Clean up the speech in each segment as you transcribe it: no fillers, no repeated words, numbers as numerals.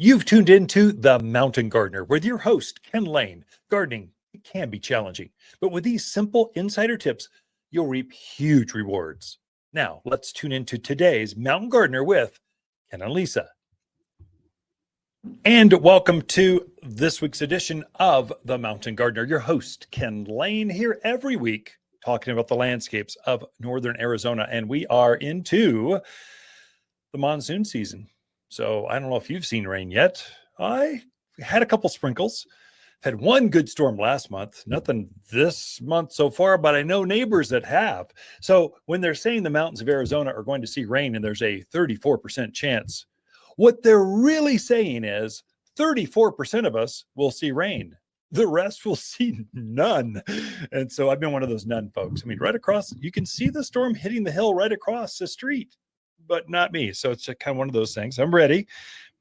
You've tuned into The Mountain Gardener with your host, Ken Lain. Gardening, it can be challenging, but with these simple insider tips, you'll reap huge rewards. Now, let's tune into today's Mountain Gardener with Ken and Lisa. And welcome to this week's edition of The Mountain Gardener. Your host, Ken Lain, here every week talking about the landscapes of northern Arizona. And we are into the monsoon season. So I don't know if you've seen rain yet. I had a couple sprinkles. Had one good storm last month. Nothing this month so far, but I know neighbors that have. So when they're saying the mountains of Arizona are going to see rain and there's a 34% chance, what they're really saying is 34% of us will see rain. The rest will see none. And so I've been one of those none folks. I mean, right across, you can see the storm hitting the hill right across the street, but not me. So it's kind of one of those things. I'm ready.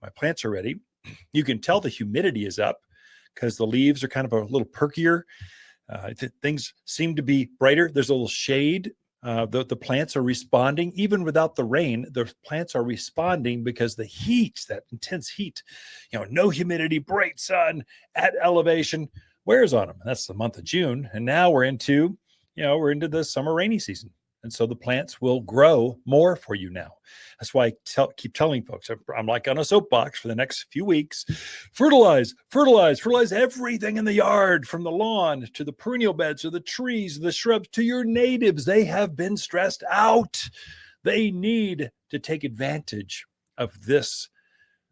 My plants are ready. You can tell the humidity is up because the leaves are kind of a little perkier. Things seem to be brighter. There's a little shade. The plants are responding. Even without the rain, the plants are responding because the heat, that intense heat, no humidity, bright sun at elevation wears on them. That's the month of June. And now we're into the summer rainy season. And so the plants will grow more for you now. That's why I keep telling folks, I'm like on a soapbox for the next few weeks. Fertilize everything in the yard, from the lawn to the perennial beds, to the trees, the shrubs, to your natives. They have been stressed out. They need to take advantage of this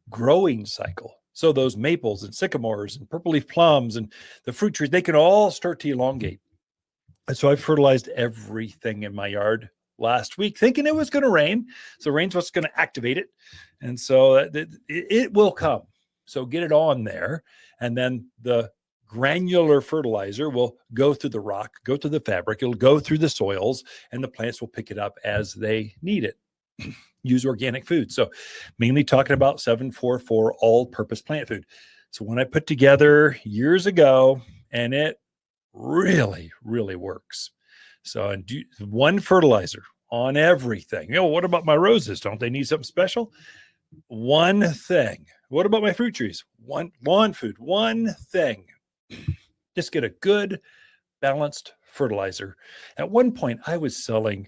growing cycle. So those maples and sycamores and purple leaf plums and the fruit trees, they can all start to elongate. And so I fertilized everything in my yard last week, thinking it was going to rain. So rain's what's going to activate it. And so it will come. So get it on there. And then the granular fertilizer will go through the rock, go through the fabric. It'll go through the soils, and the plants will pick it up as they need it. Use organic food. So mainly talking about 744 all-purpose plant food. So when I put together years ago, and it really, really works. So and one fertilizer on everything. What about my roses? Don't they need something special? One thing. What about my fruit trees? One lawn food. One thing. Just get a good, balanced fertilizer. At one point, I was selling,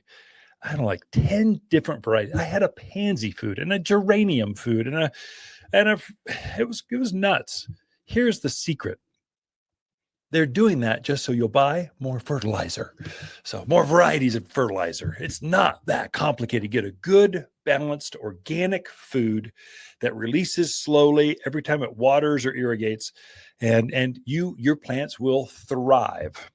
I don't know, like 10 different varieties. I had a pansy food and a geranium food it was nuts. Here's the secret. They're doing that just so you'll buy more fertilizer. So more varieties of fertilizer. It's not that complicated. Get a good, balanced, organic food that releases slowly every time it waters or irrigates, and your plants will thrive.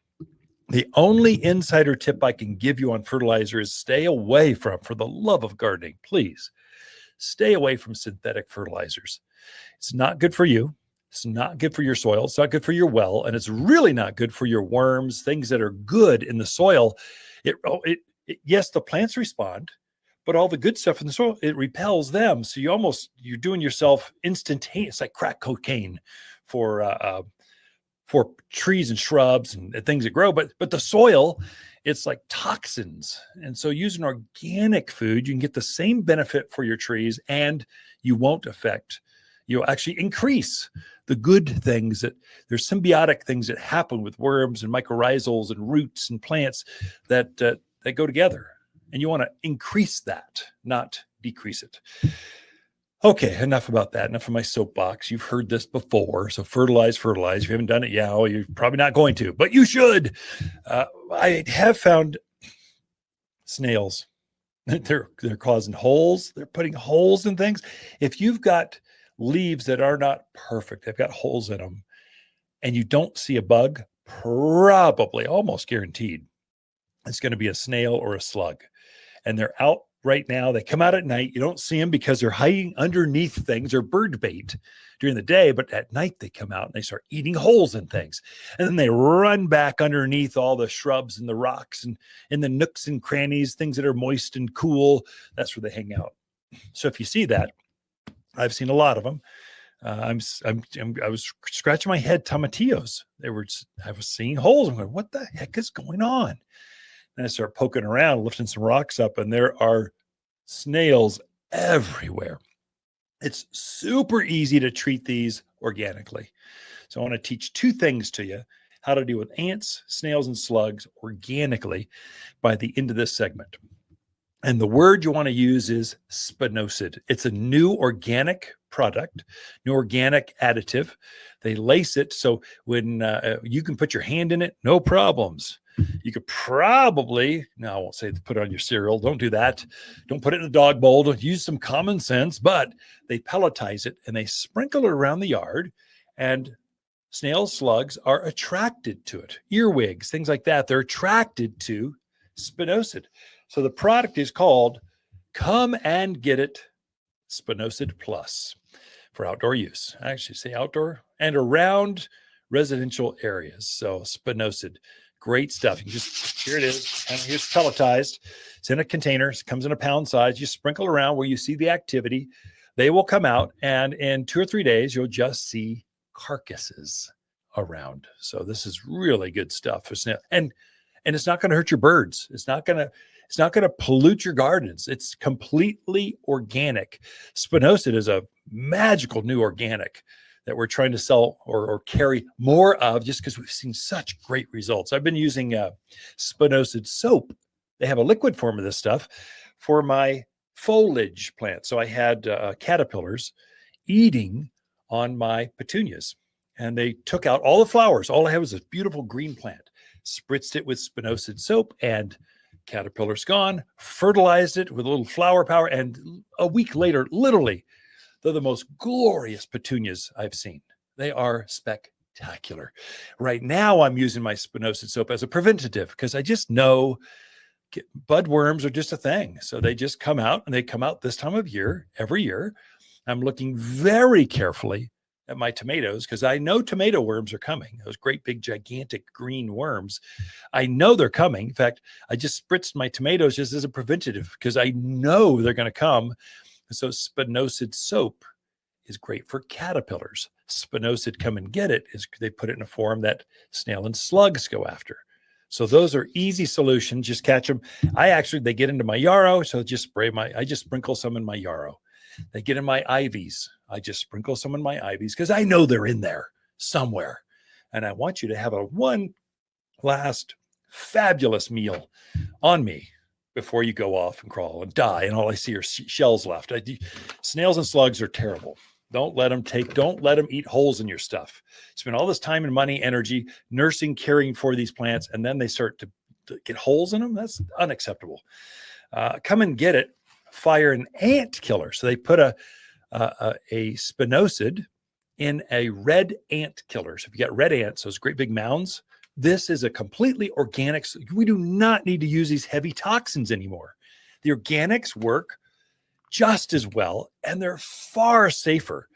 The only insider tip I can give you on fertilizer is stay away from, for the love of gardening, please, stay away from synthetic fertilizers. It's not good for you. It's not good for your soil. It's not good for your well. And it's really not good for your worms, things that are good in the soil. Yes, the plants respond, but all the good stuff in the soil, it repels them. So you're doing yourself instantaneous, like crack cocaine for trees and shrubs and things that grow. But the soil, it's like toxins. And so using organic food, you can get the same benefit for your trees, and you won't affect, you'll actually increase the good things there's symbiotic things that happen with worms and mycorrhizals and roots and plants that go together. And you want to increase that, not decrease it. Okay, enough about that. Enough of my soapbox. You've heard this before. So fertilize. If you haven't done it yet, you're probably not going to, but you should. I have found snails. They're causing holes. They're putting holes in things. If you've got leaves that are not perfect, they've got holes in them, and you don't see a bug, probably almost guaranteed it's going to be a snail or a slug. And they're out right now. They come out at night. You don't see them because they're hiding underneath things or bird bait during the day, but at night they come out and they start eating holes in things. And then they run back underneath all the shrubs and the rocks and in the nooks and crannies, things that are moist and cool. That's where they hang out. So if you see that, I've seen a lot of them. I was scratching my head. Tomatillos. I was seeing holes. I'm going, what the heck is going on? And I start poking around, lifting some rocks up, and there are snails everywhere. It's super easy to treat these organically. So I want to teach two things to you: how to deal with ants, snails, and slugs organically by the end of this segment. And the word you want to use is spinosad. It's a new organic product, new organic additive. They lace it so when you can put your hand in it, no problems. You could probably, no, I won't say put it on your cereal. Don't do that. Don't put it in a dog bowl. Don't use some common sense, but they pelletize it and they sprinkle it around the yard, and snails, slugs are attracted to it. Earwigs, things like that. They're attracted to spinosad. So the product is called Come and Get It Spinosad Plus for outdoor use. I actually say outdoor and around residential areas. So spinosad, great stuff. You can just, here it is. And here's pelletized. It's in a container. It comes in a pound size. You sprinkle around where you see the activity. They will come out, and in 2 or 3 days, you'll just see carcasses around. So this is really good stuff for snail. And it's not going to hurt your birds. It's not going to pollute your gardens. It's completely organic. Spinosad is a magical new organic that we're trying to sell or carry more of just because we've seen such great results. I've been using spinosad soap. They have a liquid form of this stuff for my foliage plants. So I had caterpillars eating on my petunias, and they took out all the flowers. All I had was this beautiful green plant. Spritzed it with spinosad soap, and caterpillars gone. Fertilized it with a little flower power, and a week later, literally, they're the most glorious petunias I've seen. They are spectacular. Right now, I'm using my spinosad soap as a preventative because I just know bud worms are just a thing. So they just come out, and they come out this time of year, every year. I'm looking very carefully at my tomatoes because I know tomato worms are coming. Those great big gigantic green worms. I know they're coming. In fact, I just spritzed my tomatoes just as a preventative because I know they're going to come. And so spinosad soap is great for caterpillars. Spinosad Come and Get It is they put it in a form that snail and slugs go after. So those are easy solutions. Just catch them. They get into my yarrow. So I just sprinkle some in my yarrow. They get in my ivies. I just sprinkle some in my ivies because I know they're in there somewhere. And I want you to have one last fabulous meal on me before you go off and crawl and die. And all I see are shells left. Snails and slugs are terrible. Don't let them eat holes in your stuff. Spend all this time and money, energy, nursing, caring for these plants, and then they start to get holes in them. That's unacceptable. Come and Get It fire an ant killer. So they put a spinosad in a red ant killer. So if you got red ants, those great big mounds, this is a completely organic. We do not need to use these heavy toxins anymore. The organics work just as well, and they're far safer.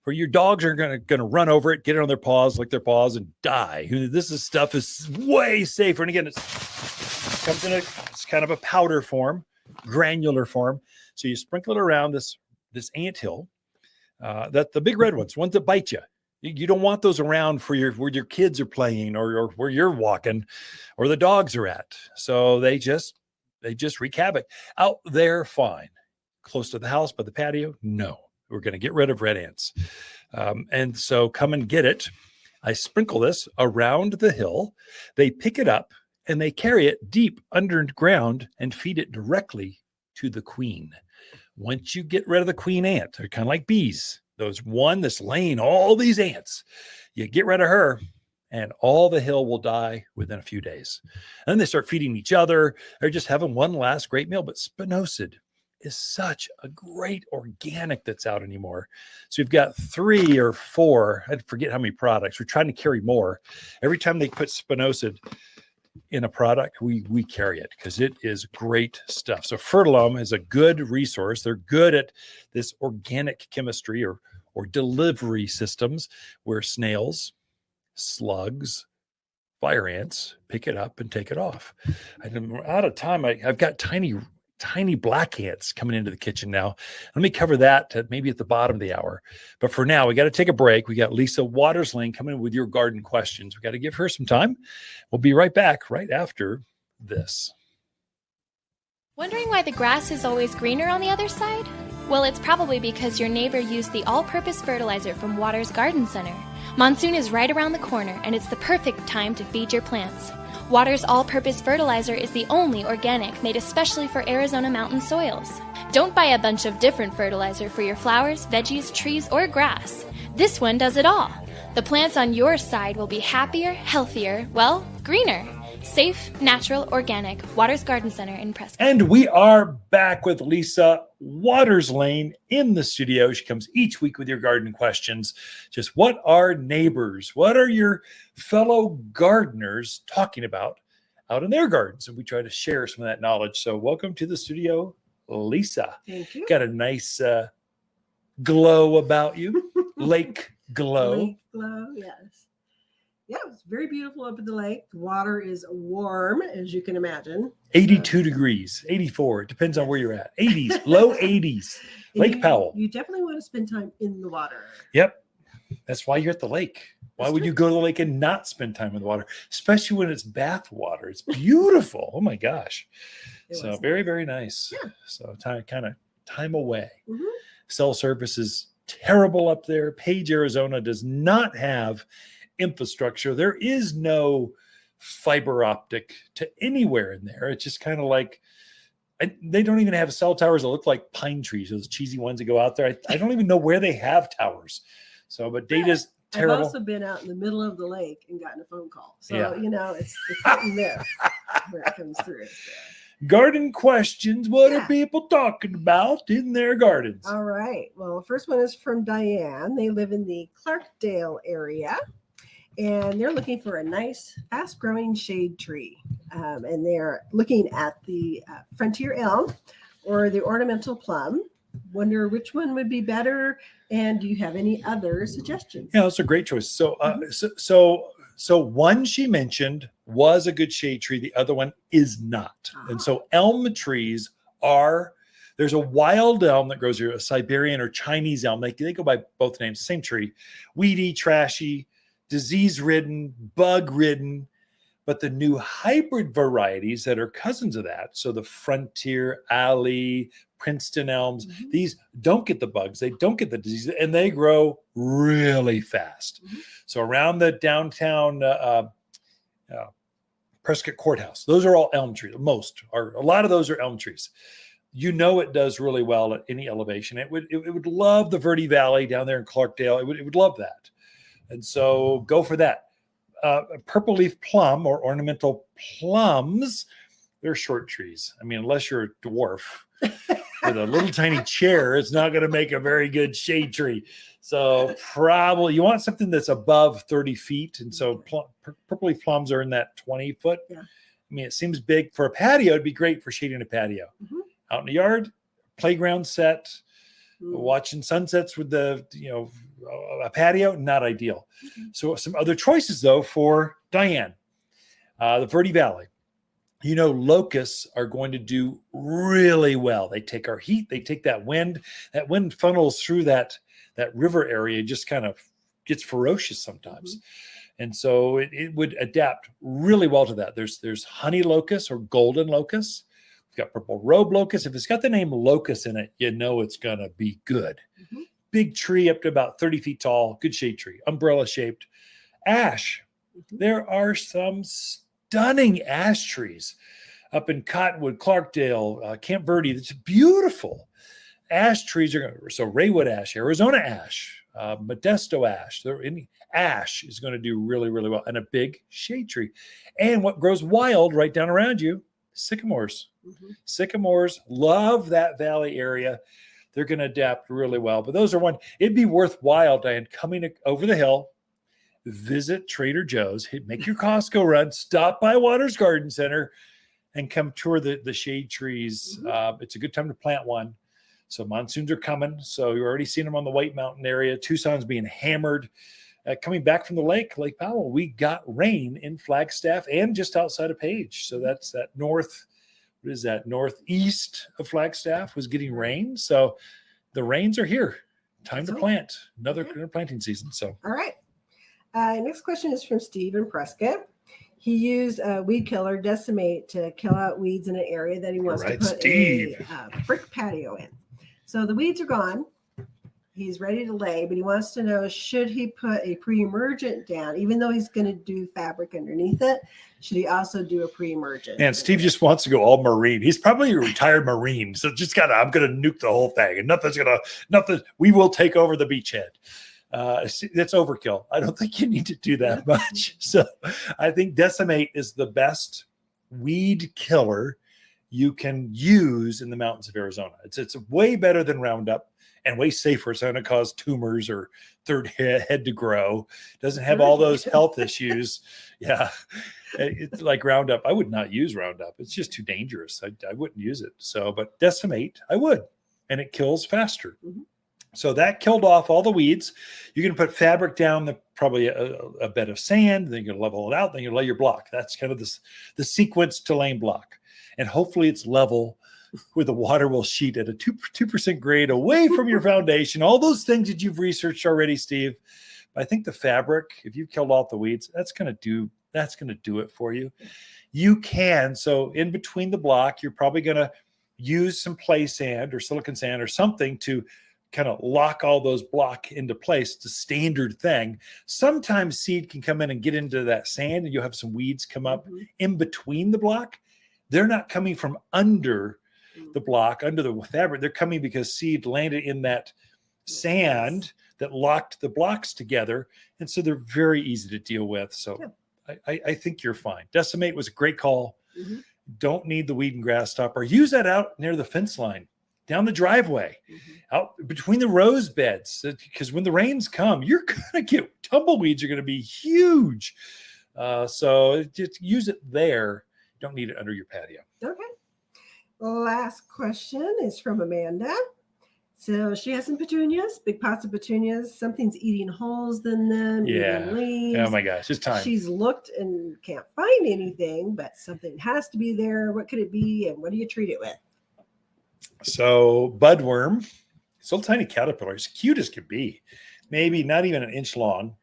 For your dogs are going to run over it, get it on their paws, lick their paws, and die. Stuff is way safer. And again, it comes in it's kind of a powder form, granular form. So you sprinkle it around this anthill. That the big red ones that bite you. You don't want those around where your kids are playing or where you're walking or the dogs are at. So they just wreak havoc. Out there, fine. Close to the house, by the patio, no. We're going to get rid of red ants. And so Come and Get It. I sprinkle this around the hill. They pick it up and they carry it deep underground and feed it directly to the queen. Once you get rid of the queen ant, they're kind of like bees. This Lain, all these ants, you get rid of her and all the hill will die within a few days. And then they start feeding each other. They're just having one last great meal. But spinosad is such a great organic that's out anymore. So we've got 3 or 4, I forget how many products. We're trying to carry more. Every time they put spinosad in a product, we carry it because it is great stuff. So Fertilum is a good resource. They're good at this organic chemistry or delivery systems where snails, slugs, fire ants pick it up and take it off. I'm out of time. I've got tiny black ants coming into the kitchen now. Let me cover that maybe at the bottom of the hour. But for now, we got to take a break. We got Lisa Watersling coming in with your garden questions. We got to give her some time. We'll be right back right after this. Wondering why the grass is always greener on the other side? Well, it's probably because your neighbor used the all-purpose fertilizer from Waters Garden Center. Monsoon is right around the corner, and it's the perfect time to feed your plants. Waters all-purpose fertilizer is the only organic made especially for Arizona mountain soils. Don't buy a bunch of different fertilizer for your flowers, veggies, trees, or grass. This one does it all. The plants on your side will be happier, healthier, well, greener. Safe, natural, organic. Waters Garden Center in Prescott. And we are back with Lisa Waters Lain in the studio. She comes each week with your garden questions. Just what are neighbors? What are your fellow gardeners talking about out in their gardens? And we try to share some of that knowledge. So welcome to the studio, Lisa. Thank you. Got a nice glow about you. Lake glow. Lake glow, yes. Yeah, it's very beautiful up at the lake. The water is warm, as you can imagine. 82 degrees, 84. It depends on where you're at. 80s, low 80s. Lake Powell. You definitely want to spend time in the water. Yep. That's why you're at the lake. Why would you go to the lake and not spend time in the water, especially when it's bath water? It's beautiful. Oh my gosh. So very, very nice. Yeah. So time away. Mm-hmm. Cell service is terrible up there. Page, Arizona does not have infrastructure. There is no fiber optic to anywhere in there. It's just kind of like, they don't even have cell towers that look like pine trees, those cheesy ones that go out there. I don't even know where they have towers. So, but data's terrible. I've also been out in the middle of the lake and gotten a phone call. So, it's getting there where it comes through. So. Garden questions. What are people talking about in their gardens? All right. Well, the first one is from Diane. They live in the Clarkdale area. And they're looking for a nice, fast-growing shade tree. And they're looking at the frontier elm or the ornamental plum. Wonder which one would be better. And do you have any other suggestions? Yeah, that's a great choice. So, so one she mentioned was a good shade tree. The other one is not. And so elm trees there's a wild elm that grows here, a Siberian or Chinese elm. They go by both names, same tree. Weedy, trashy, disease-ridden, bug-ridden, but the new hybrid varieties that are cousins of that, so the Frontier, Alley, Princeton elms, these don't get the bugs, they don't get the disease, and they grow really fast. So around the downtown Prescott Courthouse, those are all elm trees. A lot of those are elm trees. It does really well at any elevation. It would love the Verde Valley down there in Clarkdale. It would love that. And so go for that. Purple leaf plum or ornamental plums, they're short trees. I mean, unless you're a dwarf with a little tiny chair, it's not going to make a very good shade tree. So probably you want something that's above 30 feet. And so purple leaf plums are in that 20 foot. Yeah. I mean, it seems big for a patio. It'd be great for shading a patio. Out in the yard, playground set, watching sunsets with a patio, not ideal. So some other choices though for Diane, the Verde Valley. Locusts are going to do really well. They take our heat, they take that wind funnels through that river area, just kind of gets ferocious sometimes. And so it would adapt really well to that. There's honey locusts or golden locusts. We've got purple robe locust. If it's got the name locust in it, it's going to be good. Big tree up to about 30 feet tall, good shade tree, umbrella shaped. Ash. There are some stunning ash trees up in Cottonwood, Clarkdale, Camp Verde. It's beautiful. Ash trees so Raywood ash, Arizona ash, Modesto ash. Ash is going to do really, really well, and a big shade tree. And what grows wild right down around you, sycamores. Sycamores, love that valley area. They're going to adapt really well. But those are it'd be worthwhile, Diane, coming over the hill, visit Trader Joe's, make your Costco run, stop by Waters Garden Center, and come tour the shade trees. It's a good time to plant one. So monsoons are coming. So you're already seeing them on the White Mountain area. Tucson's being hammered. Coming back from the Lake Powell, we got rain in Flagstaff and just outside of Page. So that's that northeast of Flagstaff was getting rain. So the rains are here. Time to plant. Another planting season. So all right. Next question is from Steve in Prescott. He used a weed killer, Decimate, to kill out weeds in an area that he wants to put a brick patio in. So the weeds are gone. He's ready to lay, but he wants to know, should he put a pre-emergent down, even though he's going to do fabric underneath it? Should he also do a pre-emergent? And Steve just wants to go all marine. He's probably a retired Marine. So I'm going to nuke the whole thing and nothing. We will take over the beachhead. That's overkill. I don't think you need to do that much. So I think Decimate is the best weed killer you can use in the mountains of Arizona. It's way better than Roundup and way safer. It's not going to cause tumors or third head to grow. Doesn't have all those health issues. Yeah. It's like Roundup. I would not use Roundup. It's just too dangerous. I wouldn't use it. So, but Decimate, I would. And it kills faster. Mm-hmm. So that killed off all the weeds. You're going to put fabric down, probably a bed of sand. Then you're going to level it out. Then you lay your block. That's kind of the sequence to Lain block. And hopefully it's level where the water will sheet at a 2% grade away from your foundation. All those things that you've researched already, Steve. But I think the fabric, if you killed off the weeds, that's going to do it for you. You can. So in between the block, you're probably going to use some play sand or silicon sand or something to kind of lock all those block into place. It's a standard thing. Sometimes seed can come in and get into that sand and you'll have some weeds come up in between the block. They're not coming from under the block, under the fabric. They're coming because seed landed in that sand that locked the blocks together. And so they're very easy to deal with. So I think you're fine. Decimate was a great call. Mm-hmm. Don't need the weed and grass stopper. Use that out near the fence line, down the driveway, out between the rose beds. Because when the rains come, you're going to get tumbleweeds are going to be huge. So just use it there. Don't need it under your patio. Okay. Last question is from Amanda. So she has some petunias, big pots of petunias. Something's eating holes in them, eating leaves. Oh my gosh, it's time. She's looked and can't find anything, but something has to be there. What could it be, and what do you treat it with? So budworm, it's a little tiny caterpillar. It's cute as can be. Maybe not even an inch long.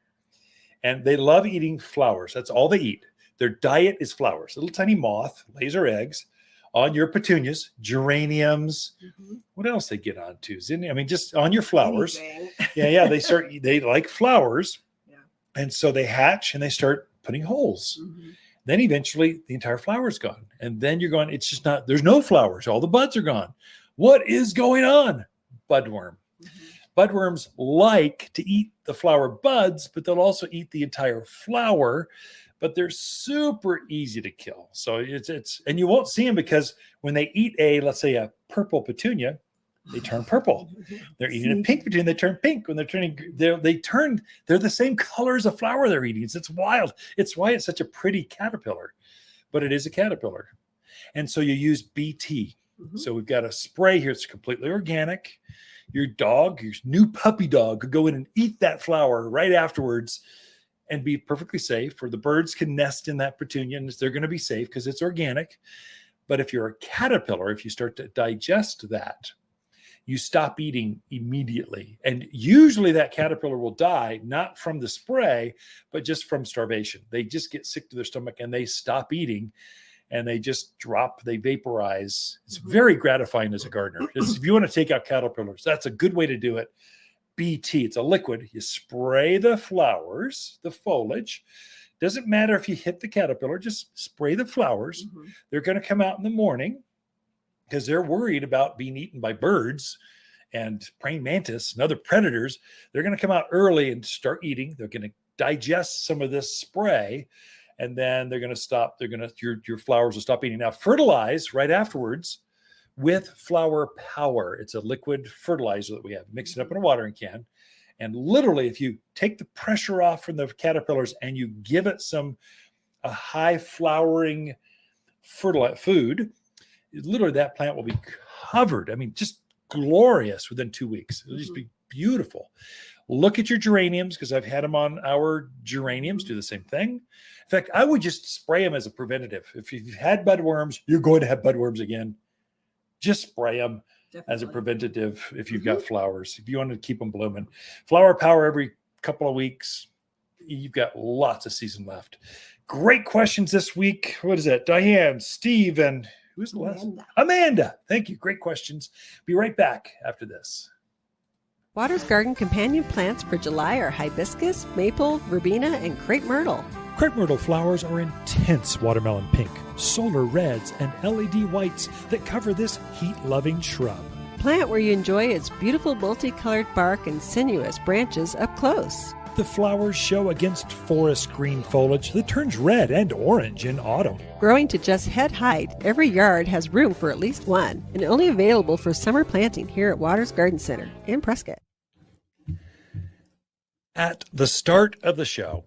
And they love eating flowers. That's all they eat. Their diet is flowers. A little tiny moth lays her eggs on your petunias, geraniums. What else they get onto? Just on your flowers. Yeah. They like flowers. Yeah. And so they hatch and they start putting holes. Then eventually the entire flower is gone. And then you're going, it's just not, there's no flowers. All the buds are gone. What is going on? Budworm. Budworms like to eat the flower buds, but they'll also eat the entire flower. But they're super easy to kill. So and you won't see them because when they eat let's say a purple petunia, they turn purple. They're eating a pink petunia, they turn pink. When they're the same color as a flower they're eating. It's wild. It's why it's such a pretty caterpillar, but it is a caterpillar. And so you use BT. So we've got a spray here. It's completely organic. Your new puppy dog could go in and eat that flower right afterwards and be perfectly safe, or the birds can nest in that petunia and they're going to be safe because it's organic. But if you're a caterpillar, if you start to digest that, you stop eating immediately. And usually that caterpillar will die, not from the spray, but just from starvation. They just get sick to their stomach and they stop eating and they just drop, they vaporize. It's very gratifying as a gardener. If you want to take out caterpillars, that's a good way to do it. BT, it's a liquid. You spray the flowers, the foliage. Doesn't matter if you hit the caterpillar, just spray the flowers. They're going to come out in the morning because they're worried about being eaten by birds and praying mantis and other predators. They're going to come out early and start eating. They're going to digest some of this spray, and then they're going to stop. Your flowers will stop eating. Now, fertilize right afterwards with Flower Power. It's a liquid fertilizer that we have. Mix it up in a watering can. And literally, if you take the pressure off from the caterpillars and you give it a high flowering food, literally that plant will be covered. Just glorious within 2 weeks. It'll just be beautiful. Look at your geraniums, because I've had them on our geraniums, do the same thing. In fact, I would just spray them as a preventative. If you've had budworms, you're going to have budworms again. Just spray them as a preventative if you've got flowers. If you want to keep them blooming. Flower Power every couple of weeks. You've got lots of season left. Great questions this week. What is that? Diane, Steve, and Who's the last? Amanda. Amanda. Thank you. Great questions. Be right back after this. Water's Garden companion plants for July are hibiscus, maple, verbena, and crepe myrtle. Crepe myrtle flowers are intense watermelon pink, solar reds, and LED whites that cover this heat-loving shrub. Plant where you enjoy its beautiful multicolored bark and sinuous branches up close. The flowers show against forest green foliage that turns red and orange in autumn. Growing to just head height, every yard has room for at least one, and only available for summer planting here at Water's Garden Center in Prescott. At the start of the show,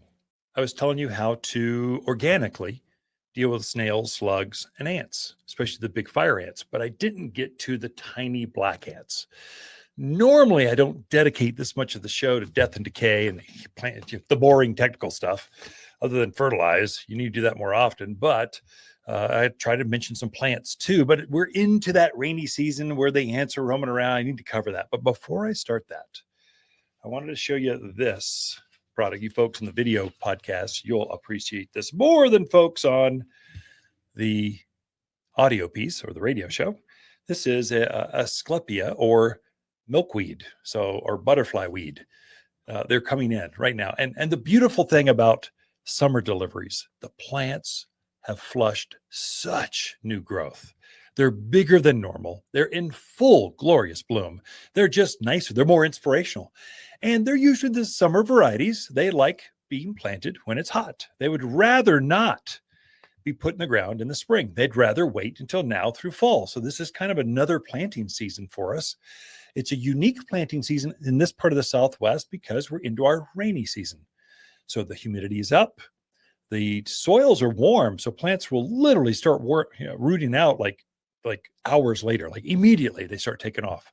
I was telling you how to organically deal with snails, slugs, and ants, especially the big fire ants, but I didn't get to the tiny black ants. Normally, I don't dedicate this much of the show to death and decay and the boring technical stuff, other than fertilize. You need to do that more often, but I try to mention some plants too, but we're into that rainy season where the ants are roaming around. I need to cover that. But before I start that, I wanted to show you this product. You folks in the video podcast, you'll appreciate this more than folks on the audio piece or the radio show. This is a Asclepia or milkweed, or butterfly weed. They're coming in right now. And the beautiful thing about summer deliveries, the plants have flushed such new growth. They're bigger than normal. They're in full glorious bloom. They're just nicer. They're more inspirational. And they're usually the summer varieties. They like being planted when it's hot. They would rather not be put in the ground in the spring. They'd rather wait until now through fall. So this is kind of another planting season for us. It's a unique planting season in this part of the Southwest because we're into our rainy season. So the humidity is up. The soils are warm. So plants will literally start rooting out like hours later, like immediately they start taking off.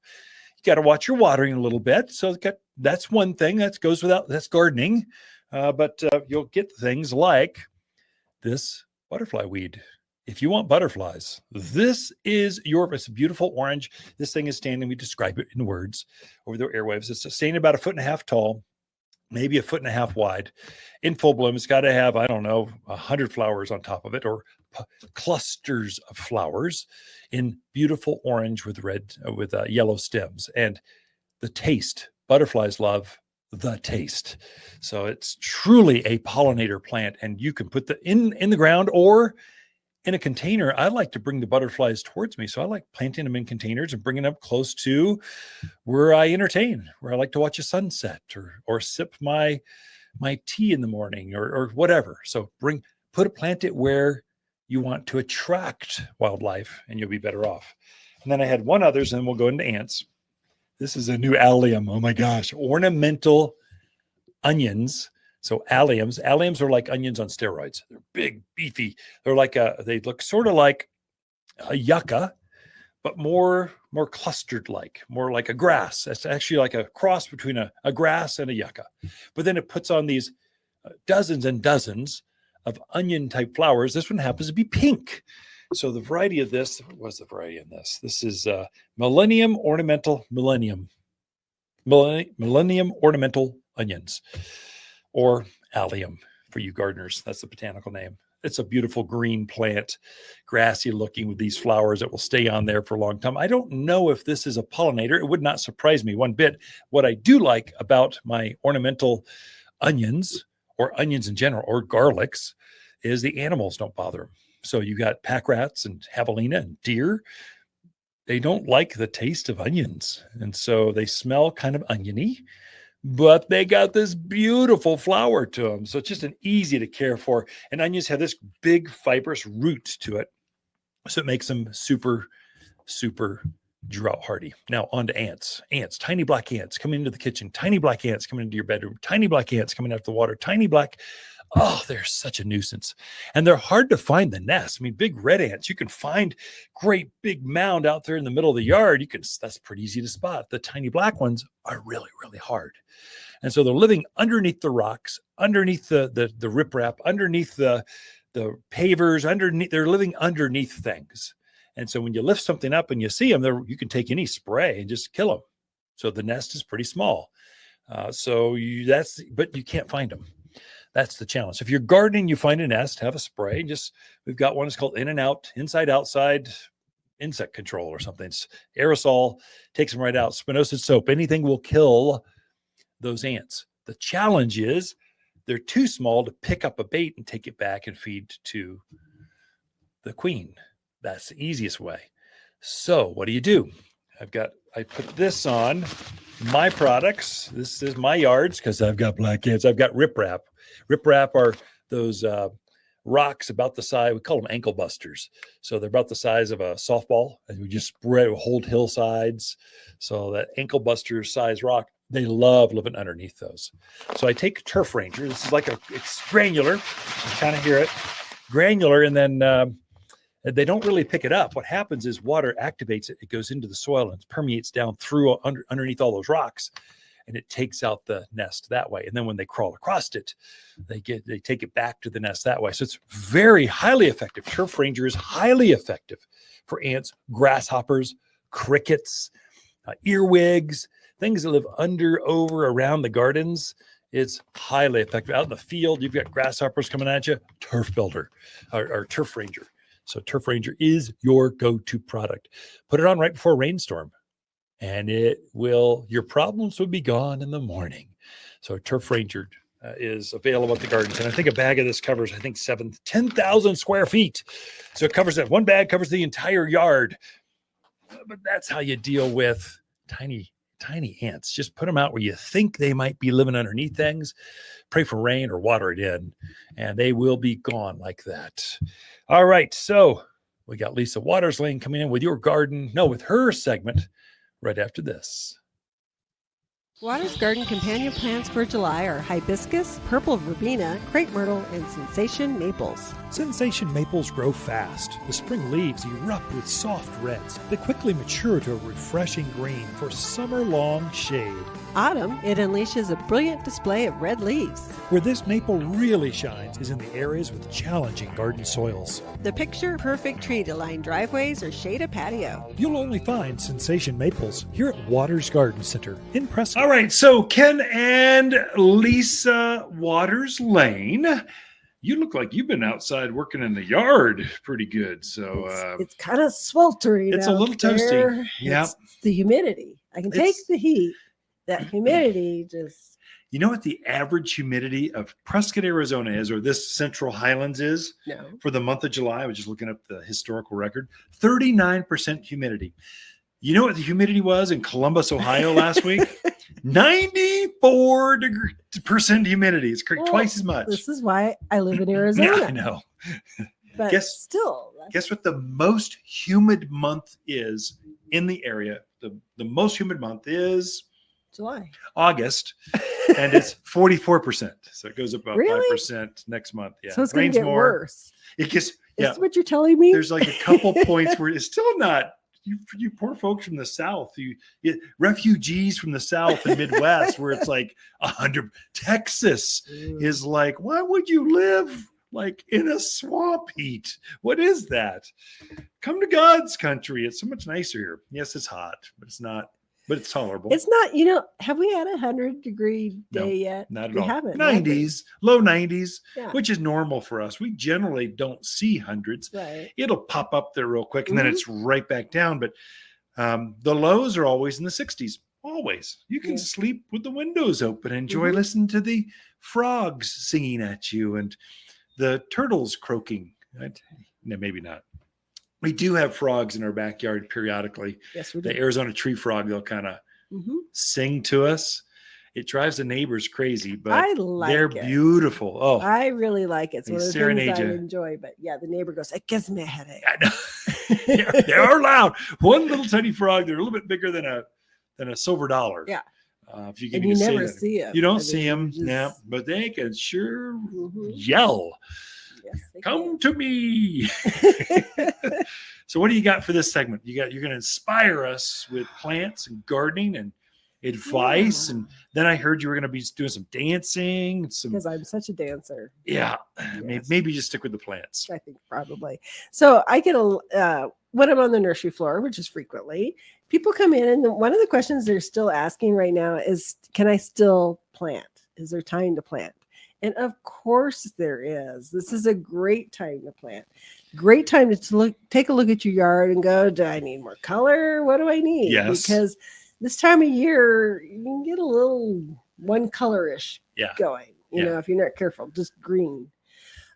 You got to watch your watering a little bit. So that's one thing that goes without, that's gardening. But you'll get things like this butterfly weed. If you want butterflies, this is it's a beautiful orange. This thing is standing, we describe it in words over the airwaves. It's standing about 1.5 feet tall, maybe 1.5 feet wide, in full bloom. It's got to have, 100 flowers on top of it, or clusters of flowers in beautiful orange with yellow stems. And the taste, butterflies love the taste. So it's truly a pollinator plant, and you can put in the ground or in a container. I like to bring the butterflies towards me. So I like planting them in containers and bringing them up close to where I entertain, where I like to watch a sunset or sip my tea in the morning or whatever. So plant it where you want to attract wildlife, and you'll be better off. And then I had one others, and then we'll go into ants. This is a new allium. Oh my gosh. Ornamental onions. So alliums are like onions on steroids. They're big, beefy. They look sort of like a yucca, but more clustered more like a grass. It's actually like a cross between a grass and a yucca. But then it puts on these dozens and dozens of onion type flowers. This one happens to be pink. So the variety of this, what's the variety in this? This is Millennium Ornamental Onions, or allium for you gardeners. That's the botanical name. It's a beautiful green plant, grassy looking, with these flowers that will stay on there for a long time. I don't know if this is a pollinator. It would not surprise me one bit. What I do like about my ornamental onions, or onions in general, or garlics, is the animals don't bother them. So you got pack rats and javelina and deer. They don't like the taste of onions. And so they smell kind of oniony, but they got this beautiful flower to them. So it's just an easy to care for. And onions have this big fibrous root to it. So it makes them super, super drought hardy. Now on to ants. Ants, tiny black ants coming into the kitchen, tiny black ants coming into your bedroom, tiny black ants coming out of the water, they're such a nuisance. And they're hard to find the nest. I mean, big red ants, you can find great big mound out there in the middle of the yard. That's pretty easy to spot. The tiny black ones are really, really hard. And so they're living underneath the rocks, underneath the riprap, underneath the pavers, they're living underneath things. And so when you lift something up and you see them, you can take any spray and just kill them. So the nest is pretty small. But you can't find them. That's the challenge. If you're gardening, you find a nest, have a spray. We've got one that's called in and out, inside, outside insect control or something. It's aerosol, takes them right out. Spinosad soap, anything will kill those ants. The challenge is they're too small to pick up a bait and take it back and feed to the queen. That's the easiest way. So what do? I put this on my products. This is my yards because I've got black ants. I've got riprap. Riprap are those rocks about the size, we call them ankle busters. So they're about the size of a softball, and we just hold hillsides. So that ankle buster size rock, they love living underneath those. So I take Turf Ranger. This is it's granular. You kind of hear it. Granular, and then they don't really pick it up. What happens is water activates it. It goes into the soil and permeates down through underneath all those rocks, and it takes out the nest that way. And then when they crawl across it, they take it back to the nest that way. So it's very highly effective. Turf Ranger is highly effective for ants, grasshoppers, crickets, earwigs, things that live over, around the gardens. It's highly effective. Out in the field, you've got grasshoppers coming at you, Turf Builder or Turf Ranger. So Turf Ranger is your go-to product. Put it on right before a rainstorm, and your problems will be gone in the morning. So Turf Ranger is available at the gardens. And I think a bag of this covers, 10,000 square feet. So it covers that. One bag covers the entire yard. But that's how you deal with tiny ants. Just put them out where you think they might be living underneath things. Pray for rain or water it in, and they will be gone like that. All right. So we got Lisa Lain coming in with with her segment right after this. Waters Garden companion plants for July are hibiscus, purple verbena, crepe myrtle, and sensation maples. Sensation maples grow fast. The spring leaves erupt with soft reds. They quickly mature to a refreshing green for summer-long shade. Autumn, it unleashes a brilliant display of red leaves. Where this maple really shines is in the areas with challenging garden soils. The picture-perfect tree to line driveways or shade a patio. You'll only find Sensation maples here at Waters Garden Center in Prescott. All right, so Ken and Lisa Lain, you look like you've been outside working in the yard pretty good. So it's kind of sweltering. It's a little toasty. Yeah, it's the humidity. I can take the heat. That humidity just. You know what the average humidity of Prescott, Arizona is, or this Central Highlands is? No. For the month of July? I was just looking up the historical record. 39% humidity. You know what the humidity was in Columbus, Ohio last week? 94% humidity. It's twice as much. This is why I live in Arizona. Yeah, I know. But guess what the most humid month is in the area? The most humid month is July, August, and it's 44%. So it goes up about Really? 5% next month. Yeah, so it's going to get worse. It gets. Yeah, Is what you're telling me? there's like a couple points where it's still not. You poor folks from the South, refugees from the South and Midwest, where it's like 100. Texas is like, why would you live like in a swamp heat? What is that? Come to God's country. It's so much nicer here. Yes, it's hot, but it's not. But it's tolerable. It's not. Have we had 100-degree day yet? Not at we all. Haven't. 90s, low 90s, Yeah. which is normal for us. We generally don't see hundreds. Right. It'll pop up there real quick, and then it's right back down. But the lows are always in the 60s. Always. You can sleep with the windows open, enjoy listening to the frogs singing at you and the turtles croaking. No, maybe not. We do have frogs in our backyard periodically. Yes, we do. The Arizona tree frog, they'll kind of sing to us. It drives the neighbors crazy, but they're beautiful. Oh, I really like it. It's one of the serenade things I you. enjoy. But yeah, the neighbor goes, it gives me a headache. I know. They are loud. One little tiny frog, they're a little bit bigger than a silver dollar. Yeah. If you can And you say never that. see them. You don't see them, yeah, but they can sure yell. Yes, they Come to me. So what do you got for this segment? You're going to inspire us with plants and gardening and advice. Yeah. And then I heard you were going to be doing some dancing. Because I'm such a dancer. Yeah. Yes. Maybe just stick with the plants. I think probably. So I get when I'm on the nursery floor, which is frequently, people come in, and one of the questions they're still asking right now is, can I still plant? Is there time to plant? And of course there is. This is a great time to plant. Great time to take a look at your yard and go, do I need more color? What do I need? Yes. Because this time of year, you can get a little one colorish going, you know, if you're not careful, just green.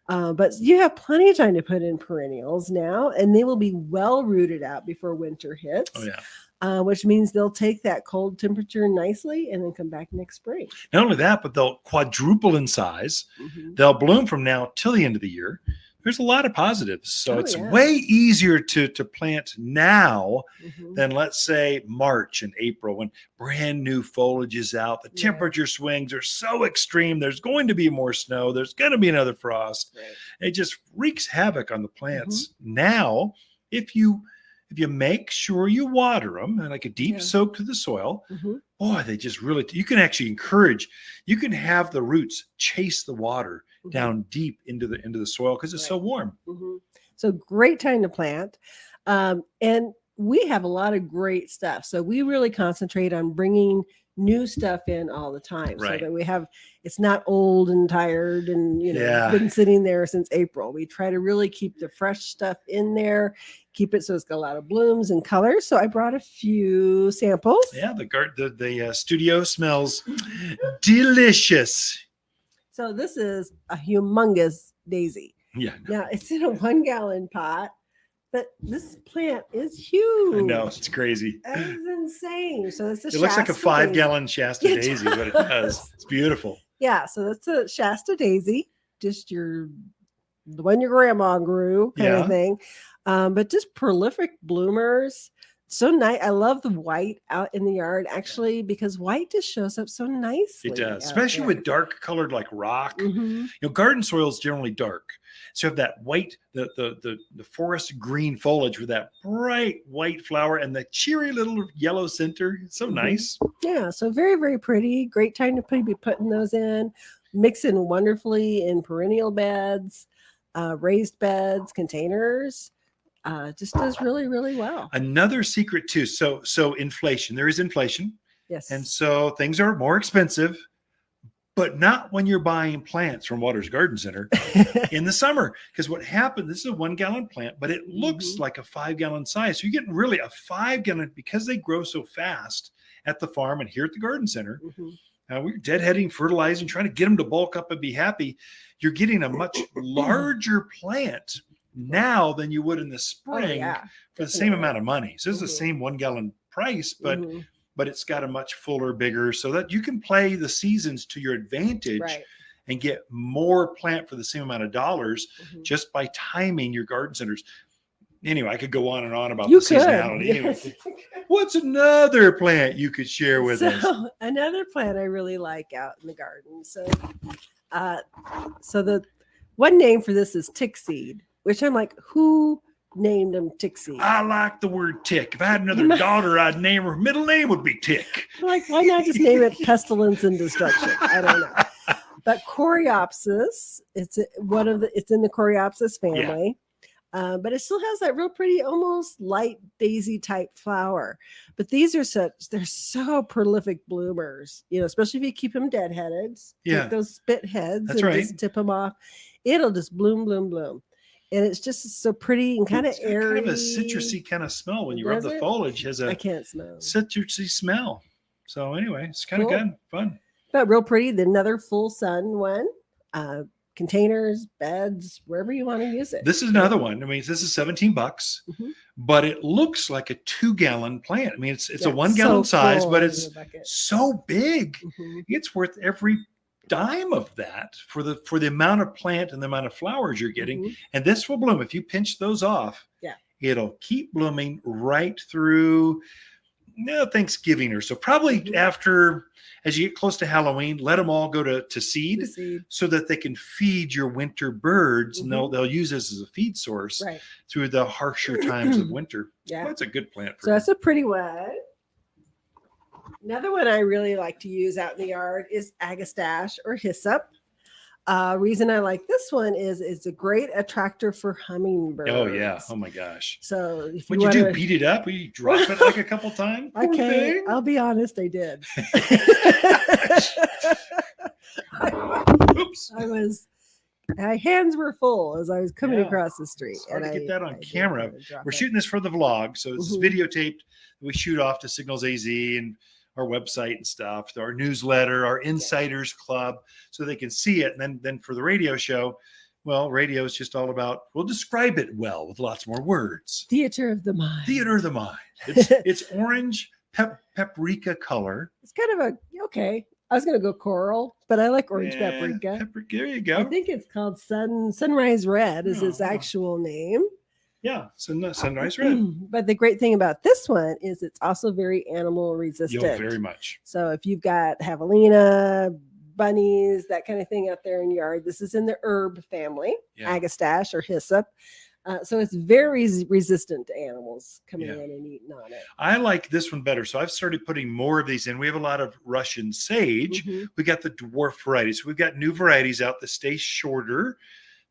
But you have plenty of time to put in perennials now, and they will be well rooted out before winter hits. Oh, yeah. Which means they'll take that cold temperature nicely and then come back next spring. Not only that, but they'll quadruple in size. Mm-hmm. They'll bloom from now till the end of the year. There's a lot of positives. So it's way easier to plant now than, let's say, March and April, when brand new foliage is out. The temperature swings are so extreme. There's going to be more snow. There's going to be another frost. It just wreaks havoc on the plants. Now, if you make sure you water them and like a deep soak to the soil, boy, they just really, you can actually encourage, you can have the roots chase the water down deep into the soil because it's so warm. So great time to plant. And we have a lot of great stuff. So we really concentrate on bringing new stuff in all the time so that we have, it's not old and tired and, you know, been sitting there since April. We try to really keep the fresh stuff in there, keep it so it's got a lot of blooms and colors. So I brought a few samples. Yeah, the studio smells delicious. So this is a humongous daisy. Yeah. Now it's in a 1 gallon pot, but this plant is huge. I know, it's crazy. That is insane. So it's it looks like a 5 gallon Shasta daisy, but it does. It's beautiful. Yeah, so that's a Shasta daisy, just the one your grandma grew kind of thing. But just prolific bloomers. So nice. I love the white out in the yard, actually, because white just shows up so nicely. It does, especially with dark colored like rock. You know, garden soil is generally dark. So you have that white, the forest green foliage with that bright white flower and the cheery little yellow center. It's so nice. Yeah, so very, very pretty. Great time to be putting those in. Mix in wonderfully in perennial beds, raised beds, containers. Just does really, really well. Another secret too. So inflation, there is inflation. Yes. And so things are more expensive, but not when you're buying plants from Waters Garden Center in the summer. Because what happened, this is a 1 gallon plant, but it looks like a 5 gallon size. So you're getting really a 5 gallon because they grow so fast at the farm and here at the garden center. We're deadheading, fertilizing, trying to get them to bulk up and be happy. You're getting a much larger plant now than you would in the spring for the same amount of money. So it's the same 1 gallon price, but it's got a much fuller, bigger, so that you can play the seasons to your advantage and get more plant for the same amount of dollars just by timing your garden centers. Anyway, I could go on and on about the seasonality. Anyway, what's another plant you could share with us? Another plant I really like out in the garden. So the one name for this is tick seed, which I'm like, who named them tick seed? I like the word tick. If I had another daughter, I'd name her middle name would be Tick. Like, why not just name it Pestilence and Destruction? I don't know. But Coreopsis, it's in the Coreopsis family. But it still has that real pretty, almost light daisy type flower. But these are they're so prolific bloomers, you know, especially if you keep them deadheaded. Take those spit heads just tip them off. It'll just bloom, bloom, bloom. And it's just so pretty and kind of airy. Kind of a citrusy kind of smell when you rub the foliage. I can't smell. Citrusy smell. So anyway, it's kind of good, fun. But real pretty. The another full sun one. Containers, beds, wherever you want to use it. This is another one. I mean, this is $17, but it looks like a 2 gallon plant. I mean, it's a 1 gallon size, but it's so big. It's worth every dime of that for the amount of plant and the amount of flowers you're getting. And this will bloom. If you pinch those off, it'll keep blooming right through Thanksgiving or so. Probably after, as you get close to Halloween, let them all go to seed so that they can feed your winter birds, and they'll use this as a feed source through the harsher times of winter. That's a good plant. So that's a pretty one. Another one I really like to use out in the yard is agastache or hyssop. Reason I like this one is it's a great attractor for hummingbirds. Oh yeah! Oh my gosh! So if what'd you do? Beat it up? You drop it like a couple times? Okay, I'll be honest, I did. Oops. My hands were full as I was coming Yeah. across the street. It's hard to get that on I did camera. kind of drop We're it. shooting this for the vlog, so this is Mhm. videotaped. We shoot off to Signals AZ and our website and stuff, our newsletter, our Insiders Club, so they can see it. And then for the radio show, well, radio is just all about, we'll describe it well with lots more words. Theater of the mind. Theater of the mind. It's orange paprika color. It's kind of okay. I was gonna go coral, but I like orange Yeah, paprika. There you go. I think it's called sunrise red is its Oh. actual name. Yeah, sunrise red. But the great thing about this one is it's also very animal resistant. Very much. So if you've got javelina, bunnies, that kind of thing out there in your yard, this is in the herb family, Yeah. agastache or hyssop. So it's very resistant to animals coming Yeah. in and eating on it. I like this one better. So I've started putting more of these in. We have a lot of Russian sage. Mhm. We got the dwarf varieties. We've got new varieties out that stay shorter.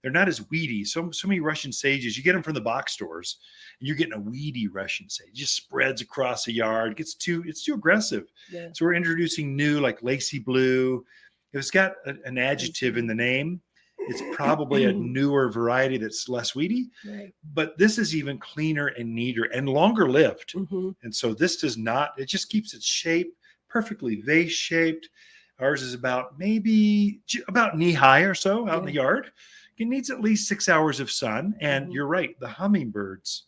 They're not as weedy. So many Russian sages, you get them from the box stores, and you're getting a weedy Russian sage. It just spreads across the yard. It's too aggressive. Yeah. So we're introducing new, like lacy blue. If it's got an adjective in the name, it's probably a newer variety that's less weedy. Right. But this is even cleaner and neater and longer lived. Mhm. And so this does not, it just keeps its shape perfectly vase shaped. Ours is about maybe about knee high or so out in the yard. It needs at least 6 hours of sun. And Mhm. you're right, the hummingbirds,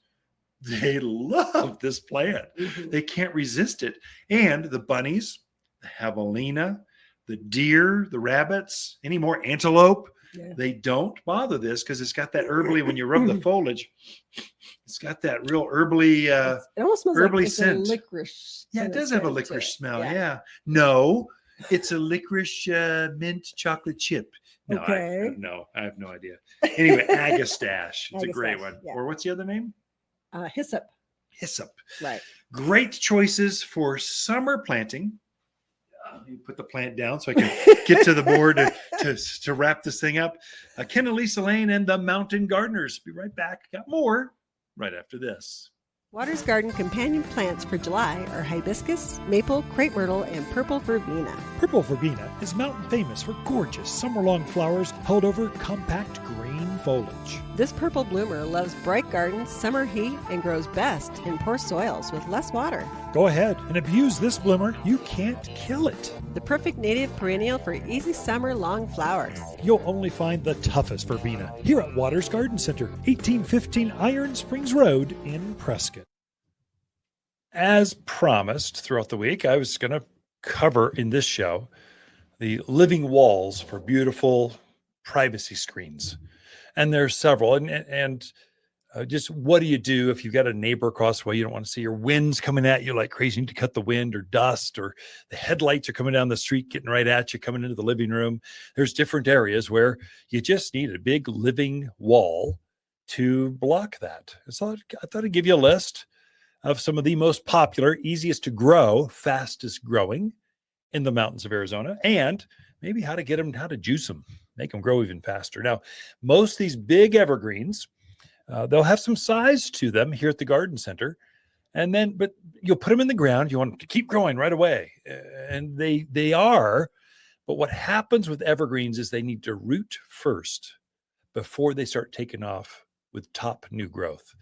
they love this plant. Mhm. They can't resist it. And the bunnies, the javelina, the deer, the rabbits, any more antelope, Yeah. they don't bother this because it's got that herbally, when you rub the foliage, it's got that real herbally, It almost smells herbally like it's a scent. licorice. yeah, it kind of does have a scent to licorice it. smell. Yeah. No, it's a licorice mint chocolate chip. No, Okay. I have no idea. Anyway, agastache. It's a great Agastache, one. yeah. Or what's the other name? Hyssop. Hyssop. Right. Great choices for summer planting. Let me put the plant down so I can get to the board to wrap this thing up. Ken and Lisa Lain and the Mountain Gardeners. Be right back. Got more right after this. Waters Garden companion plants for July are hibiscus, maple, crepe myrtle, and purple verbena. Purple verbena is mountain famous for gorgeous summer-long flowers held over compact green foliage. This purple bloomer loves bright gardens, summer heat, and grows best in poor soils with less water. Go ahead and abuse this bloomer. You can't kill it. The perfect native perennial for easy summer long flowers. You'll only find the toughest verbena here at Waters Garden Center, 1815 Iron Springs Road in Prescott. As promised throughout the week, I was going to cover in this show the living walls for beautiful privacy screens. And there's several. And just what do you do if you've got a neighbor across the way? You don't want to see your winds coming at you like crazy. You need to cut the wind, or dust, or the headlights are coming down the street, getting right at you, coming into the living room. There's different areas where you just need a big living wall to block that. So I thought I'd give you a list of some of the most popular, easiest to grow, fastest growing in the mountains of Arizona, and maybe how to juice them, make them grow even faster. Now, most of these big evergreens, they'll have some size to them here at the garden center, but you'll put them in the ground. You want them to keep growing right away, and they are. But what happens with evergreens is they need to root first before they start taking off with top new growth.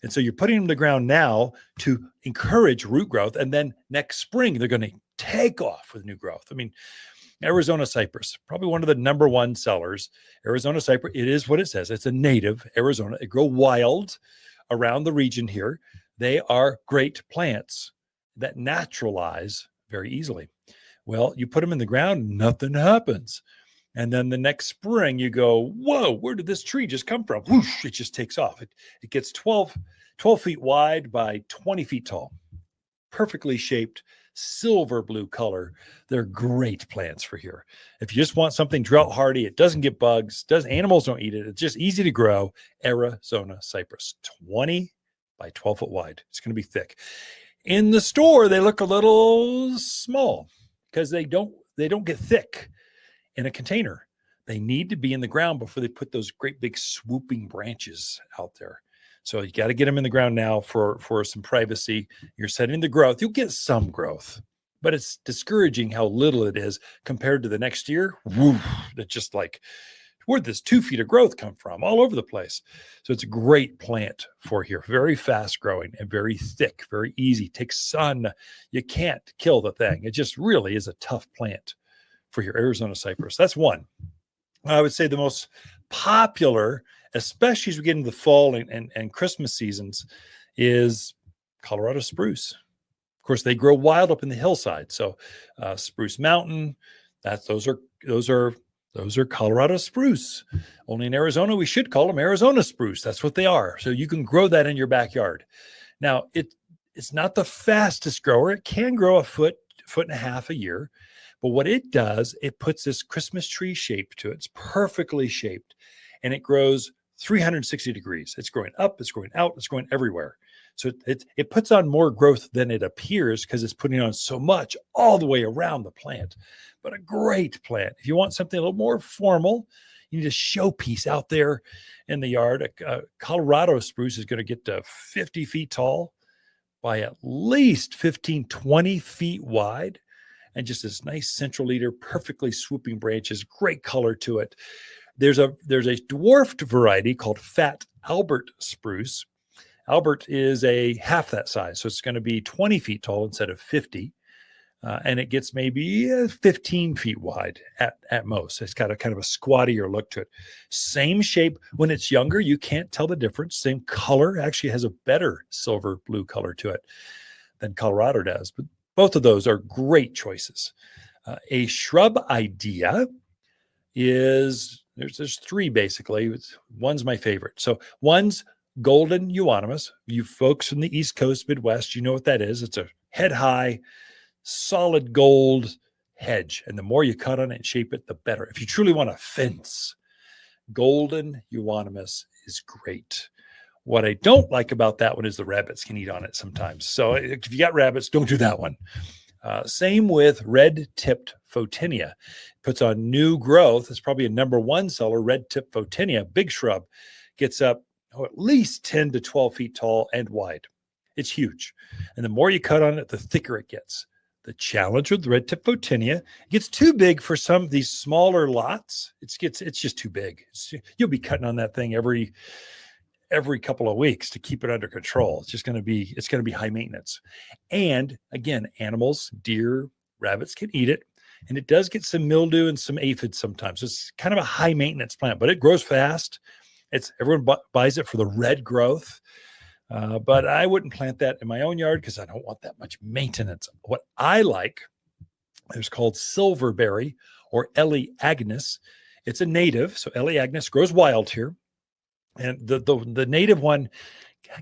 And so you're putting them in the ground now to encourage root growth. And then next spring, they're going to take off with new growth. I mean, Arizona cypress, probably one of the number one sellers. Arizona cypress, it is what it says. It's a native Arizona. They grow wild around the region here. They are great plants that naturalize very easily. Well, you put them in the ground, nothing happens. And then the next spring you go, whoa, where did this tree just come from? Whoosh, it just takes off. It gets 12 feet wide by 20 feet tall. Perfectly shaped, silver blue color. They're great plants for here. If you just want something drought hardy, it doesn't get bugs, animals don't eat it. It's just easy to grow. Arizona cypress, 20 by 12 foot wide. It's going to be thick. In the store, they look a little small because they don't get thick in a container. They need to be in the ground before they put those great big swooping branches out there. So you got to get them in the ground now for some privacy. You're setting the growth. You'll get some growth, but it's discouraging how little it is compared to the next year. Woo, it's just like, where'd this 2 feet of growth come from? All over the place. So it's a great plant for here. Very fast growing and very thick, very easy. Takes sun. You can't kill the thing. It just really is a tough plant for your Arizona cypress. That's one. I would say the most popular, especially as we get into the fall and Christmas seasons, is Colorado spruce. Of course, they grow wild up in the hillside. So Spruce Mountain, those are Colorado spruce. Only in Arizona, we should call them Arizona spruce. That's what they are. So you can grow that in your backyard. Now, it's not the fastest grower. It can grow a foot and a half a year. But what it does, it puts this Christmas tree shape to it. It's perfectly shaped. And it grows 360 degrees. It's growing up, it's growing out, it's going everywhere. So it puts on more growth than it appears because it's putting on so much all the way around the plant. But a great plant. If you want something a little more formal, you need a showpiece out there in the yard. A Colorado spruce is going to get to 50 feet tall by at least 15, 20 feet wide. And just this nice central leader, perfectly swooping branches, great color to it. There's a dwarfed variety called Fat Albert spruce. Albert is a half that size, so it's going to be 20 feet tall instead of 50, and it gets maybe 15 feet wide at most. It's got a kind of a squattier look to it. Same shape. When it's younger, you can't tell the difference. Same color. Actually has a better silver blue color to it than Colorado does, but both of those are great choices. A shrub idea is, there's three basically. One's my favorite. So one's golden euonymus. You folks from the East Coast, Midwest, you know what that is. It's a head high, solid gold hedge. And the more you cut on it and shape it, the better. If you truly want a fence, golden euonymus is great. What I don't like about that one is the rabbits can eat on it sometimes. So if you got rabbits, don't do that one. Same with red-tipped photinia. Puts on new growth. It's probably a number one seller, red-tipped photinia, big shrub. Gets up at least 10 to 12 feet tall and wide. It's huge. And the more you cut on it, the thicker it gets. The challenge with red-tipped photinia, it gets too big for some of these smaller lots. It's just too big. You'll be cutting on that thing every couple of weeks to keep it under control. It's going to be high maintenance. And again, animals, deer, rabbits can eat it. And it does get some mildew and some aphids sometimes. It's kind of a high maintenance plant, but it grows fast. Everyone buys it for the red growth. But I wouldn't plant that in my own yard because I don't want that much maintenance. What I like, there's called silverberry or Ellie agnes. It's a native. So Ellie agnes grows wild here. And the native one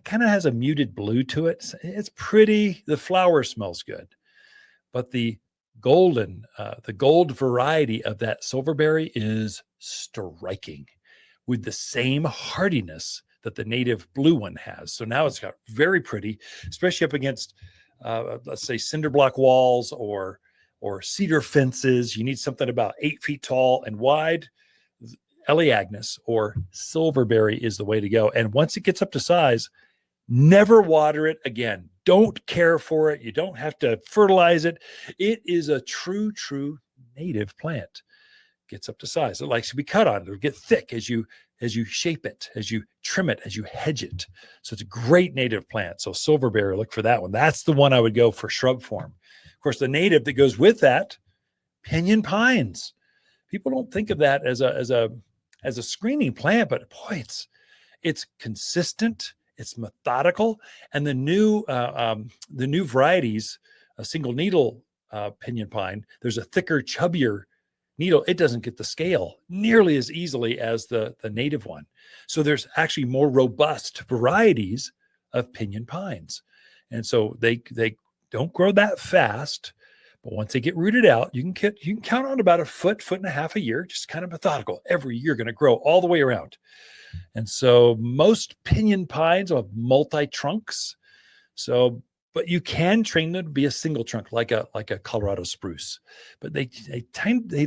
kind of has a muted blue to it. It's pretty. The flower smells good. But the gold variety of that silverberry is striking with the same hardiness that the native blue one has. So now it's got very pretty, especially up against, let's say, cinder block walls or cedar fences. You need something about 8 feet tall and wide. Ellie agnes or silverberry is the way to go. And once it gets up to size, never water it again. Don't care for it. You don't have to fertilize it. It is a true native plant. Gets up to size. It likes to be cut on. It'll get thick as you shape it, as you trim it, as you hedge it. So it's a great native plant. So silverberry, look for that one. That's the one I would go for shrub form. Of course, the native that goes with that, pinyon pines. People don't think of that as a screening plant, but boy, it's consistent, it's methodical, and the new varieties, a single needle pinyon pine, there's a thicker, chubbier needle. It doesn't get the scale nearly as easily as the native one. So there's actually more robust varieties of pinyon pines, and so they don't grow that fast. But once they get rooted out, you can count on about a foot and a half a year, just kind of methodical. Every year going to grow all the way around. And so most pinyon pines will have multi-trunks. So, but you can train them to be a single trunk, like a Colorado spruce. But they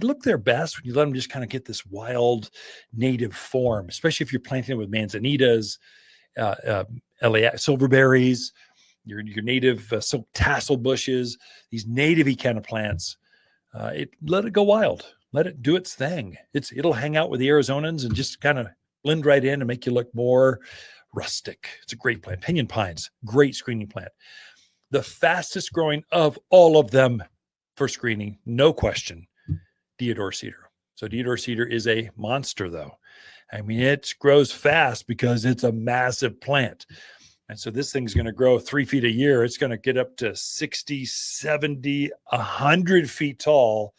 look their best when you let them just kind of get this wild native form, especially if you're planting it with manzanitas, silverberries. your native silk tassel bushes, these native-y kind of plants. Let it go wild. Let it do its thing. It'll hang out with the Arizonans and just kind of blend right in and make you look more rustic. It's a great plant. Pinyon pines, great screening plant. The fastest growing of all of them for screening, no question, deodar cedar. So deodar cedar is a monster, though. I mean, it grows fast because it's a massive plant. And so this thing's going to grow 3 feet a year. It's going to get up to 60, 70, 100 feet tall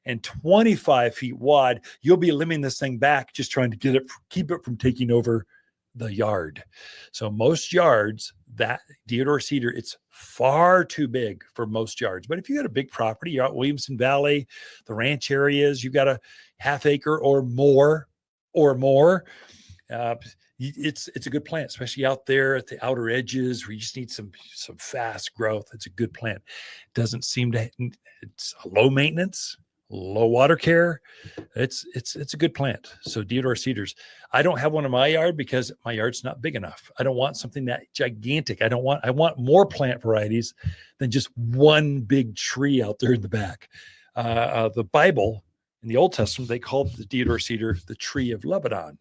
and 25 feet wide. You'll be limbing this thing back, just trying to keep it from taking over the yard. So most yards, that deodar cedar, it's far too big for most yards. But if you got a big property, you're out Williamson Valley, the ranch areas, you've got a half acre or more, it's a good plant, especially out there at the outer edges where you just need some fast growth. It's a good plant. Doesn't seem to, it's a low maintenance, low water care. It's a good plant. So deodar cedars. I don't have one in my yard because my yard's not big enough. I don't want something that gigantic. I want more plant varieties than just one big tree out there in the back. The Bible in the Old Testament, they called the deodar cedar the tree of Lebanon.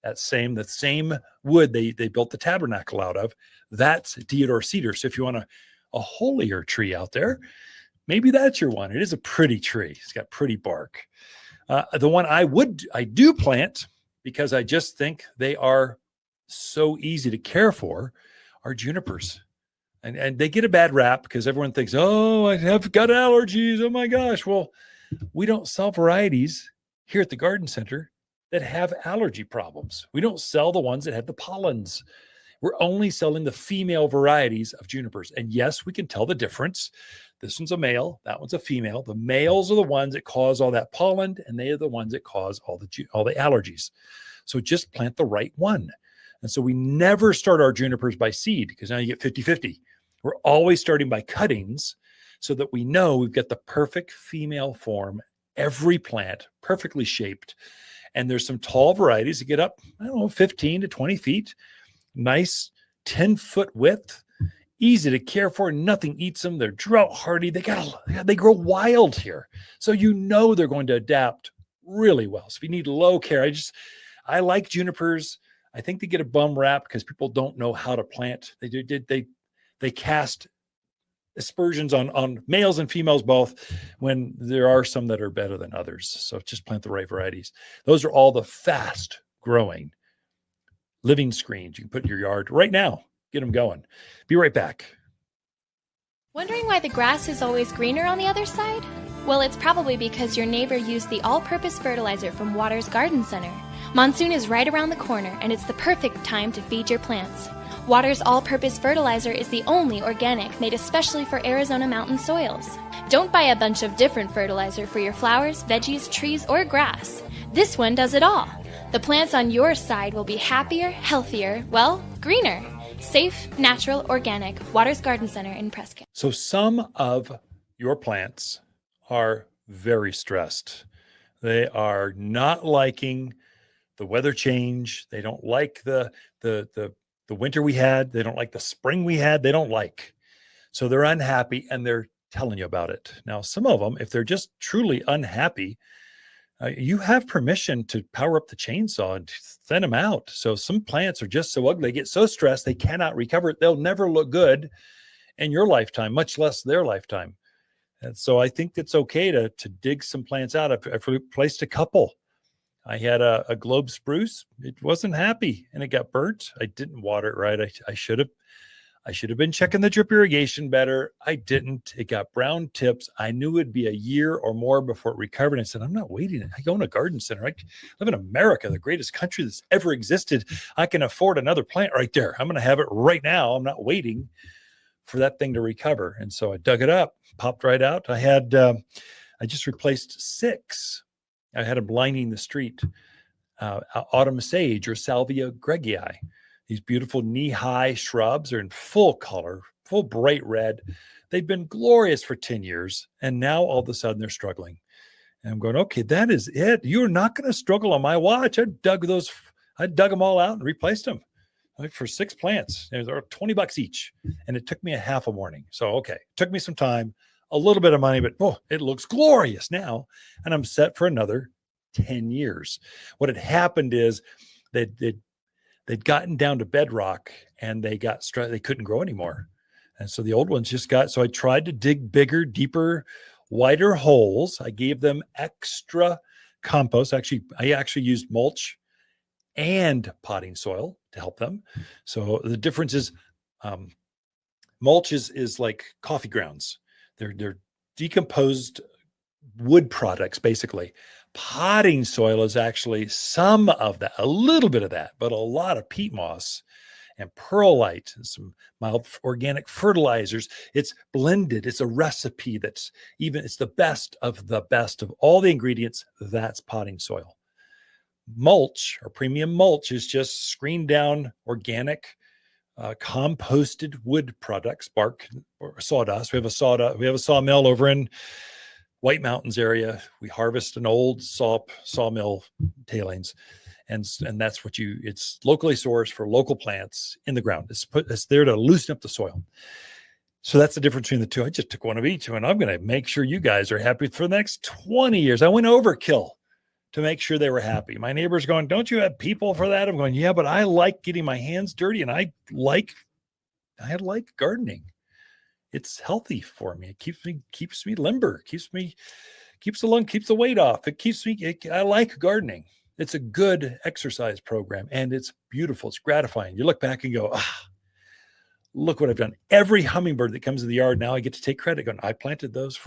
The same wood they built the tabernacle out of, that's deodar cedar. So if you want a holier tree out there, maybe that's your one. It is a pretty tree. It's got pretty bark. The one I do plant because I just think they are so easy to care for are junipers. And they get a bad rap because everyone thinks, oh, I have got allergies. Oh my gosh. Well, we don't sell varieties here at the garden center that have allergy problems. We don't sell the ones that have the pollens. We're only selling the female varieties of junipers. And yes, we can tell the difference. This one's a male, that one's a female. The males are the ones that cause all that pollen, and they are the ones that cause all the allergies. So just plant the right one. And so we never start our junipers by seed because now you get 50-50. We're always starting by cuttings so that we know we've got the perfect female form, every plant perfectly shaped. And there's some tall varieties that get up, 15 to 20 feet, nice 10-foot width, easy to care for. Nothing eats them. They're drought hardy. They grow wild here. So they're going to adapt really well. So if you need low care, I like junipers. I think they get a bum rap because people don't know how to plant. They cast aspersions on males and females both, when there are some that are better than others. So just plant the right varieties. Those are all the fast growing living screens you can put in your yard right now. Get them going. Be right back. Wondering why the grass is always greener on the other side? Well, it's probably because your neighbor used the all-purpose fertilizer from Waters Garden Center. Monsoon is right around the corner, and it's the perfect time to feed your plants. Waters all-purpose fertilizer is the only organic made especially for Arizona mountain soils. Don't buy a bunch of different fertilizer for your flowers, veggies, trees, or grass. This one does it all. The plants on your side will be happier, healthier, greener. Safe, natural, organic. Waters Garden Center in Prescott. So some of your plants are very stressed. They are not liking the weather change. They don't like the winter we had. They don't like the spring we had. They don't like. So they're unhappy and they're telling you about it. Now, some of them, if they're just truly unhappy, you have permission to power up the chainsaw and thin them out. So some plants are just so ugly, they get so stressed, they cannot recover. They'll never look good in your lifetime, much less their lifetime. And so I think it's okay to dig some plants out. I've replaced a couple. I had a globe spruce. It wasn't happy and it got burnt. I didn't water it right. I should have been checking the drip irrigation better. I didn't. It got brown tips. I knew it'd be a year or more before it recovered. I said, I'm not waiting. I own a garden center. I live in America, the greatest country that's ever existed. I can afford another plant right there. I'm going to have it right now. I'm not waiting for that thing to recover. And so I dug it up, popped right out. I just replaced 6. I had them lining the street. Autumn sage or Salvia gregii. These beautiful knee-high shrubs are in full color, full bright red. They've been glorious for 10 years, and now all of a sudden they're struggling. And I'm going, okay, that is it. You're not going to struggle on my watch. I dug them all out and replaced them. like for 6 plants. They were $20 each, and it took me a half a morning. So okay, it took me some time, a little bit of money, but it looks glorious now, and I'm set for another 10 years. What had happened is they'd gotten down to bedrock, and they couldn't grow anymore. And so the old ones so I tried to dig bigger, deeper, wider holes. I gave them extra compost. I actually used mulch and potting soil to help them. So the difference is mulch is like coffee grounds. They're decomposed wood products, basically. Potting soil is actually some of that, a little bit of that, but a lot of peat moss and perlite and some mild organic fertilizers. It's blended. It's a recipe it's the best of all the ingredients. That's potting soil. Mulch or premium mulch is just screened down organic composted wood products, bark or sawdust. We have a sawmill over in White Mountains area. We harvest an old sawmill tailings. And that's it's locally sourced for local plants in the ground. It's there to loosen up the soil. So that's the difference between the two. I just took one of each, and I'm going to make sure you guys are happy for the next 20 years. I went overkill to make sure they were happy. My neighbor's going, don't you have people for that? I'm going, yeah, but I like getting my hands dirty, and I like gardening. It's healthy for me. It keeps me limber, keeps the weight off. I like gardening. It's a good exercise program, and it's beautiful. It's gratifying. You look back and go, look what I've done. Every hummingbird that comes to the yard, now I get to take credit going, I planted those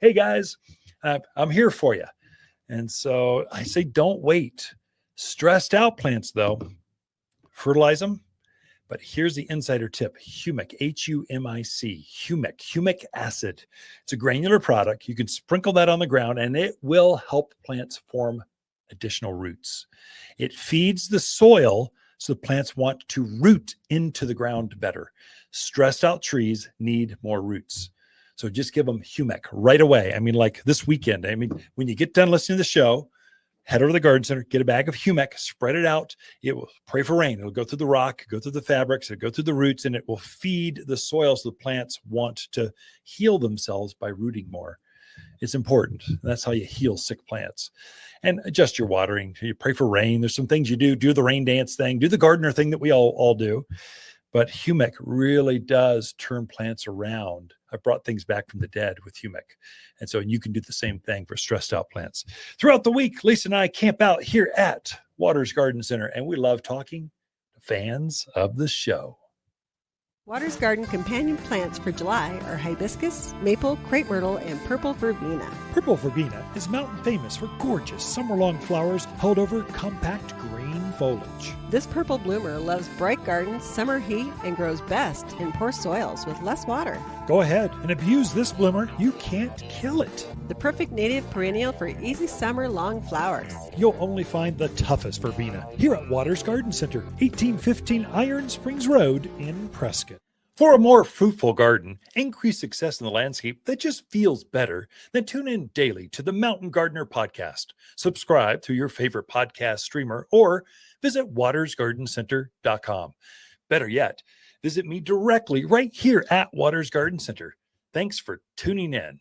hey guys, I'm here for you. And so I say, don't wait. Stressed out plants though, fertilize them. But here's the insider tip: humic, Humic, humic acid. It's a granular product. You can sprinkle that on the ground, and it will help plants form additional roots. It feeds the soil, so the plants want to root into the ground better. Stressed out trees need more roots. So just give them humic right away. I mean, like this weekend, when you get done listening to the show, head over to the garden center, get a bag of humic, spread it out. It will pray for rain. It'll go through the rock, go through the fabrics, it'll go through the roots, and it will feed the soil so the plants want to heal themselves by rooting more. It's important. That's how you heal sick plants. And adjust your watering. You pray for rain. There's some things you do the rain dance thing, do the gardener thing that we all do. But humic really does turn plants around. I brought things back from the dead with humic. And so you can do the same thing for stressed out plants. Throughout the week, Lisa and I camp out here at Waters Garden Center, and we love talking to fans of the show. Waters Garden companion plants for July are hibiscus, maple, crepe myrtle, and purple verbena. Purple verbena is mountain famous for gorgeous summer-long flowers held over compact green foliage. This purple bloomer loves bright gardens, summer heat, and grows best in poor soils with less water. Go ahead and abuse this bloomer. You can't kill it. The perfect native perennial for easy summer long flowers. You'll only find the toughest verbena here at Waters Garden Center, 1815 Iron Springs Road in Prescott. For a more fruitful garden, increased success in the landscape that just feels better, then tune in daily to the Mountain Gardener podcast. Subscribe through your favorite podcast streamer or visit watersgardencenter.com. Better yet, visit me directly right here at Waters Garden Center. Thanks for tuning in.